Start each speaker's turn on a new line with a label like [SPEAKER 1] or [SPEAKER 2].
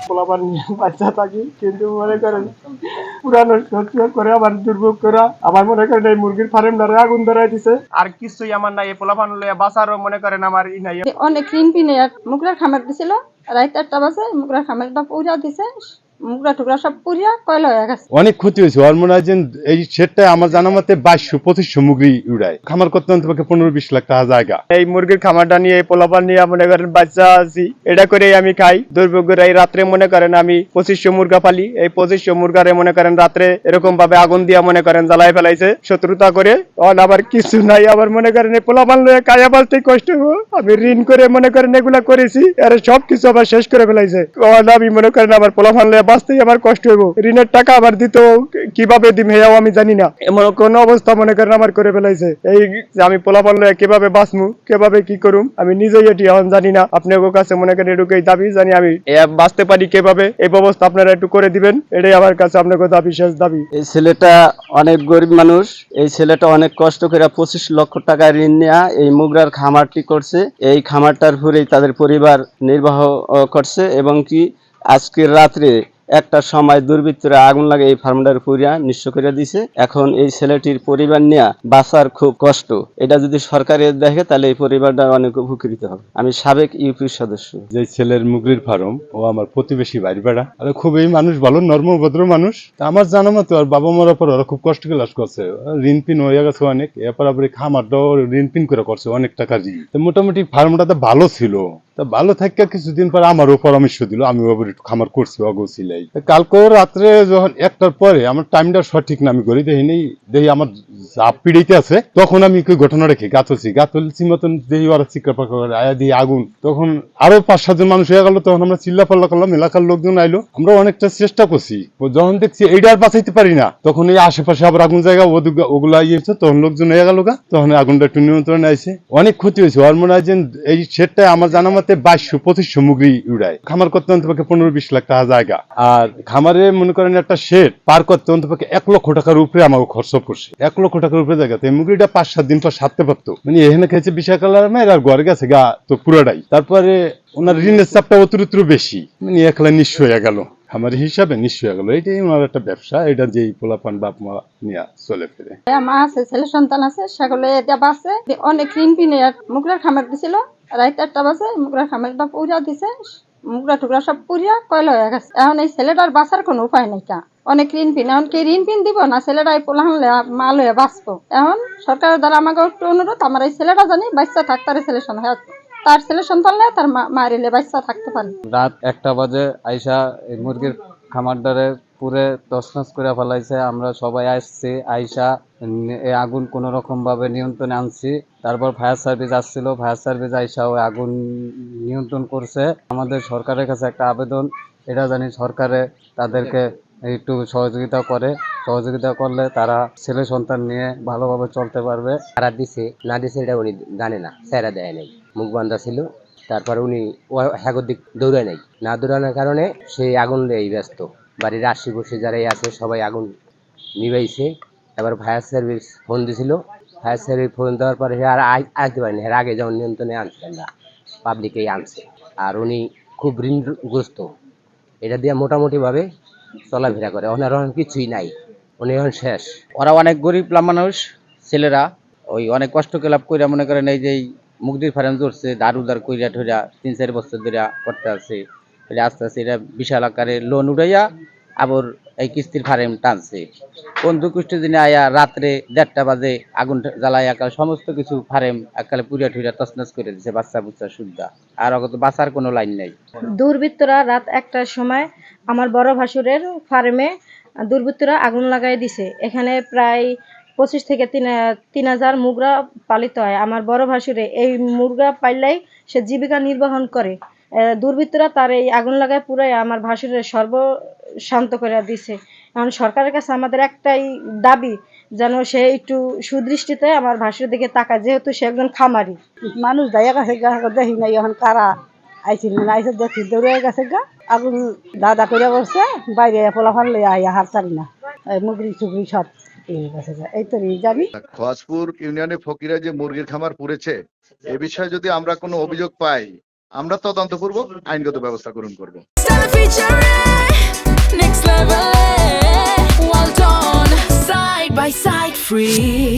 [SPEAKER 1] পোলাপান নিয়ে বাচ্চা থাকি, কিন্তু মনে করেন পুরানো সহ্য করে আমার দুর্ভোগ করা আমার মনে করেন এই মুরগির ফার্ম ধরে আগুন ধরাই দিছে। আর কিছুই আমার নাই, এই পোলাপান লইয়া বাঁচারও মনে করেন আমার ই নাই।
[SPEAKER 2] অনেক ঋণ পিনে মুগরার খামার দিছিল, রাত 1টা বাজে মুগরার খামারটা পুরা দিছে, মুগরা টুকরা সব পুরিয়া কয়লা হয়ে গেছে।
[SPEAKER 3] অনেক ক্ষতি হয়েছে। ওর মনে হয় যে এই শেডটা আমার জানা মতে 2200-2500 মুরগি উড়ায়। খামার করতে অন্তত 15-20 লাখ টাকা জায়গা।
[SPEAKER 1] এই মুরগির খামারটা নিয়ে পোলাপান নিয়ে মনে করেন বাচ্চা আছি, এটা করেই আমি খাই। দুর্ভাগ্যের এই রাত্রে মনে করেন আমি 2500 মুরগা পালি। এই 2500 মুরগারে মনে করেন রাত্রে এরকম ভাবে আগুন দিয়া মনে করেন জ্বালাই ফেলাইছে শত্রুতা করে। আবার কিছু নাই, আবার মনে করেন এই পোলাপান লয়ে কায়া বাঁচতে কষ্ট হবো। আমি ঋণ করে মনে করেন এগুলা করেছি, এর সবকিছু আবার শেষ করে ফেলাইছে। আমি মনে করেন আমার পোলাপান লয়ে বাঁচতেই আমার কষ্ট হবো। ঋণের টাকা আবার দিত কিভাবে দিম হেয়াও আমি জানি না। এমন কোন অবস্থা মনে করেন আমার করে ফেলাইছে। এই যে আমি পোলাপান লয়ে কিভাবে বাঁচমু, কিভাবে কি করুম আমি নিজেই এটি এখন জানি না। আপনাদের কাছে মনে করেন এটুকুই দাবি, জানি আমি বাঁচতে পারি কিভাবে, এই ব্যবস্থা আপনারা একটু করে দিবেন, এটাই আমার কাছে আপনার দাবি, শেষ দাবি।
[SPEAKER 4] এই ছেলেটা অনেক গরিব মানুষ। এই ছেলেটা অনেক কষ্ট করে 25 লক্ষ টাকা ঋণ নেয়া এই মুগরার খামারটি করছে। এই খামারটার উপরেই তাদের পরিবার নির্বাহ করছে, এবং কি আজকের রাত্রে 1টার সময় দুর্বৃত্তরা আগুন লাগে এই ফার্মটার পুরিয়া নিঃস্ব করে দিছে। এখন এই ছেলেটির পরিবার নিয়ে বাঁচার খুব কষ্ট। এটা যদি সরকারের দেখে তাহলে এই পরিবারটা অনেক উপকৃত হবে। আমি সাবেক ইউপির সদস্য।
[SPEAKER 3] যে ছেলের মুরগির ফার্ম, ও আমার প্রতিবেশী বাড়ি বেড়া। আর খুবই মানুষ ভালো, নর্ম ভদ্র মানুষ। আমার জানা মতো আর বাবা মারা পর ওরা খুব কষ্ট ক্লাস করছে, ঋণ পিন হয়ে গেছে অনেক। এরপর আবার খামারটাও ঋণ পিন করে করছে অনেক টাকা ঋণ। মোটামুটি ফার্মটা তো ভালো ছিল। তা ভালো থাকা কিছুদিন পর আমারও পরামর্শ দিল, আমি আবার একটু খামার করছি অগোছিলাই। কালকে রাত্রে যখন 1টার পরে, আমার টাইমটা সঠিক না আমি করি দেখিনি, দেখি আমার জাপ পিড়িতে আছে। তখন আমি ঘটনা রেখে গাতলছি মতন দেখি ওরা চিৎকার পাকা করে আয়া দিয়ে আগুন। তখন আরো 5-7 জন মানুষ হয়ে গেল। তখন আমরা চিল্লা পাল্লা করলাম, এলাকার লোকজন আইলো। আমরা অনেকটা চেষ্টা করছি, যখন দেখছি এইটা আর বাঁচাইতে পারি না, তখন এই আশেপাশে আবার আগুন জায়গা ওগুলা ইয়েছে, তখন লোকজন হয়ে গেল গা। তখন আগুনটা একটু নিয়ন্ত্রণে আসে। অনেক ক্ষতি হয়েছে। ওর মনে হয় যে এই শেডটা আমার জানা মতে 2200-2500 মুরগি উড়ায়। খামার করতে অন্তত 15-20 লাখ টাকা জায়গা। আর খামারে মনে করেন একটা শেড পার করতে অন্তত 1 লক্ষ টাকার উপরে আমাকে খরচ পড়ছে। 1 লক্ষ টাকার উপরে জায়গা। এই মুরগিটা 5-7 দিন পর সারতে পারতো, মানে এখানে খেয়েছে বিশাল কালার মেয়ের, আর ঘরে গেছে গা তো পুরোটাই। তারপরে ওনার ঋণের চাপটা অতিরিক্ত বেশি, মানে একলা নিঃস্ব হয়ে গেল। আমার হিসাবে নিঃস্ব হয়ে গেল। এটাই ওনার একটা ব্যবসা, এটা যে পোলাপান বাপ মা নিয়ে চলে ফিরে।
[SPEAKER 2] মা আছে, ছেলে সন্তান আছে, সেগুলো এটা বাঁচে। অনেক ঋণ পিনে মুগরার খামার দিছিল, রাত 1টা বাজে মুগরার খামারটা পুরা দিছে, মুগরা টুকরা সব পুরিয়া কয়লা হয়ে গেছে। এখন এই ছেলেটার বাঁচার কোনো উপায় নাই। অনেক ঋণ পিন, এখন কি ঋণ পিন দিব না ছেলেটা এই পোলাহান মাল হয়ে বাঁচবো। এখন সরকারের দ্বারা আমাকে একটু অনুরোধ, আমার এই ছেলেটা জানি বাচ্চা থাকতারে, ছেলে সন্তান তার ছেলে সন্তান তার মারিলে বাচ্চা থাকতে পারে।
[SPEAKER 5] রাত 1টা বাজে আইসা এই মুরগির খামারটারে পুরে তছনছ করে ফেলাইছে। আমরা সবাই আসছি, আইসা এই আগুন কোনো রকম ভাবে নিয়ন্ত্রণে আনছি। তারপর ফায়ার সার্ভিস আসছিল, ফায়ার সার্ভিস আইসা ওই আগুন নিয়ন্ত্রণ করছে। আমাদের সরকারের কাছে একটা আবেদন, এটা জানি সরকারে তাদেরকে একটু সহযোগিতা করে। সহযোগিতা করলে তারা ছেলে সন্তান নিয়ে ভালোভাবে চলতে পারবে।
[SPEAKER 6] তারা দিছে না দিছে এটা উনি জানে না, স্যারা দেয় নাই, মুখ বান্ধা ছিল। তারপর উনি হ্যাগর দিক দৌড়ায় নাই, না দৌড়ানোর কারণে সেই আগুন লেই ব্যস্ত। বাড়ির আশেপাশে যারাই আছে সবাই আগুন নিবাইছে। এবার ফায়ার সার্ভিস ফোন দিছিল, ফায়ার সার্ভিস ফোন দেওয়ার পরে আর আসতে পারেনি। এর আগে যেমন নিয়ন্ত্রণে আনছিলেন না, পাবলিকেই আনছে। আর উনি খুব ঋণগ্রস্ত, এটা দিয়ে মোটামুটিভাবে চলাফেরা করে। ওনার এখন কিছুই নাই, উনি এখন শেষ।
[SPEAKER 7] ওরা অনেক গরিব মানুষ, ছেলেরা ওই অনেক কষ্ট লাভ করে মনে করেন এই যে মুগদির ফার্ম ধরছে, ধার উধার কইরা ঠইরা 3-4 বছর ধরে করতে আছে। আস্তে আস্তে এটা বিশাল আকারে লোন উঠাইয়া আবার এই কিস্তির ফার্ম টানছে। কোন দুকুষ্টি দিনে আয়া রাত্রে 1:30 বাজে আগুন জ্বালাইয়া সমস্ত কিছু ফার্ম এককালে পুরিয়া ঠুইরা তছনছ করে দিছে, বাচ্চা বুচ্চা সুদ্ধা। আর অগত বাঁচার কোনো লাইন নাই।
[SPEAKER 8] দুর্বৃত্তরা রাত 1টার সময় আমার বড় ভাসুরের ফার্মে দুর্বৃত্তরা আগুন লাগাই দিছে। এখানে প্রায় 25 থেকে 3000 মুরগা পালিত হয়। আমার বড় ভাসুরে এই মুরগা পাইলাই সে জীবিকা নির্বাহন করে। দুর্বৃত্তরা তার এই আগুন লাগায় পুরাই আমার ভাসুরের সর্বশান্ত করে দিছে। এখন সরকারের কাছে আমাদের একটাই দাবি, যেন সে একটু সুদৃষ্টিতে আমার ভাসুরের দিকে তাকায়, যেহেতু সে একজন খামারি
[SPEAKER 2] মানুষ দায়া গেছে গা, দেখি নাই এখন কারা আইছিল না আইসে, দেখি দৌড়ে গেছে গা, আগুন দাদা করে বসছে, বাইরে পোলাফান লইয়া আইয়া হার চারি না, মুগরি চুগরি সব গেছে গা। এই তো জানি।
[SPEAKER 9] খোয়াজপুর ইউনিয়নে ফকিরা যে মুরগির খামার পুড়েছে, এ বিষয়ে যদি আমরা কোনো অভিযোগ পাই আমরা তদন্তপূর্বক আইনগত ব্যবস্থা গ্রহণ করব।
[SPEAKER 10] Next level, well done, side by side, free.